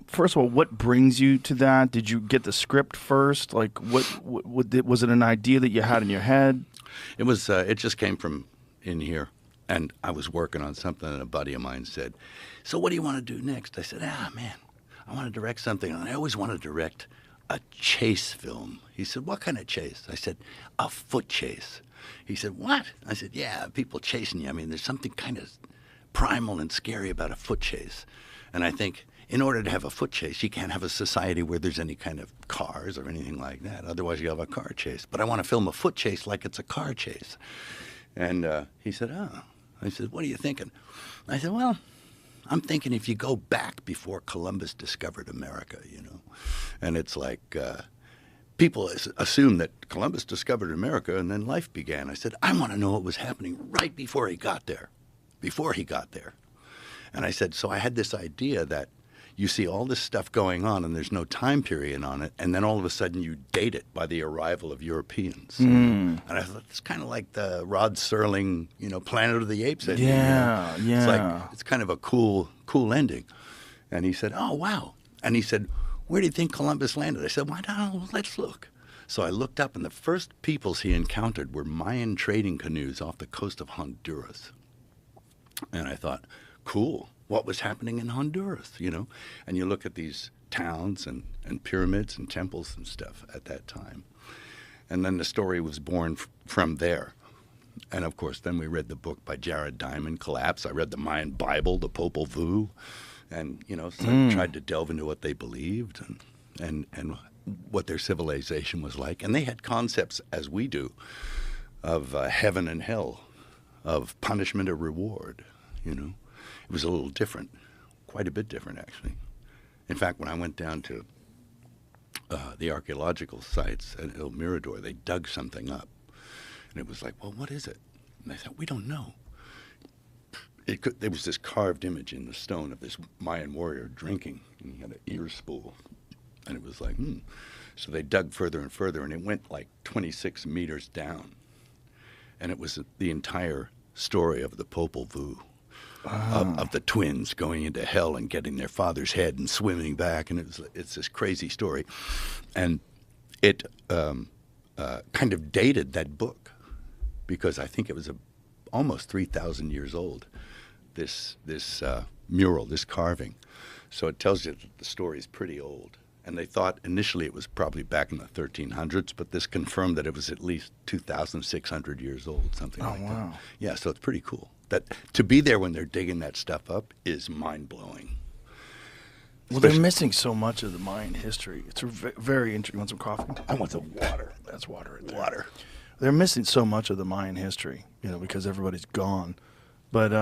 First of all, what brings you to that? Did you get the script first? Like, was it an idea that you had in your head? It was. It just came from in here, and I was working on something, and a buddy of mine said, "So what do you want to do next?" I said, man, I want to direct something, and I always want to direct a chase film." He said, "What kind of chase?" I said, "A foot chase." He said, "What?" I said, "Yeah, people chasing you. I mean, there's something kind of primal and scary about a foot chase." And I think in order to have a foot chase, you can't have a society where there's any kind of cars or anything like that. Otherwise, you have a car chase. But I want to film a foot chase like it's a car chase. And he said, "Oh." I said, "What are you thinking?" I said, "Well, I'm thinking if you go back before Columbus discovered America, you know." And it's like people assume that Columbus discovered America and then life began. I said, "I want to know what was happening right before he got there. Before he got there." And I said, so I had this idea that you see all this stuff going on and there's no time period on it, and then all of a sudden you date it by the arrival of Europeans. And I thought it's kind of like the Rod Serling, Planet of the Apes ending. Yeah, It's yeah. like, it's kind of a cool ending. And he said, "Oh, wow." And he said, "Where do you think Columbus landed?" I said, "Why don't let's look." So I looked up, and the first peoples he encountered were Mayan trading canoes off the coast of Honduras. And I thought, cool. What was happening in Honduras, And you look at these towns and pyramids and temples and stuff at that time. And then the story was born from there. And, of course, then we read the book by Jared Diamond, Collapse. I read the Mayan Bible, the Popol Vuh, and, tried to delve into what they believed and what their civilization was like. And they had concepts, as we do, of heaven and hell, of punishment or reward, It was a little different, quite a bit different, actually. In fact, when I went down to the archaeological sites at El Mirador, they dug something up. And it was like, well, what is it? And they said, we don't know. There was this carved image in the stone of this Mayan warrior drinking, and he had an ear spool. And it was like, So they dug further and further, and it went like 26 meters down. And it was the entire story of the Popol Vuh. Of the twins going into hell and getting their father's head and swimming back, and it's this crazy story, and it kind of dated that book because I think it was almost 3,000 years old. This mural, this carving, so it tells you that the story is pretty old. And they thought initially it was probably back in the 1300s, but this confirmed that it was at least 2,600 years old, something like that. Yeah, so it's pretty cool. That to be there when they're digging that stuff up is mind-blowing. Well, they're missing so much of the Mayan history. It's very interesting. You want some coffee? I want some water. That's water right there. Water. They're missing so much of the Mayan history, because everybody's gone. But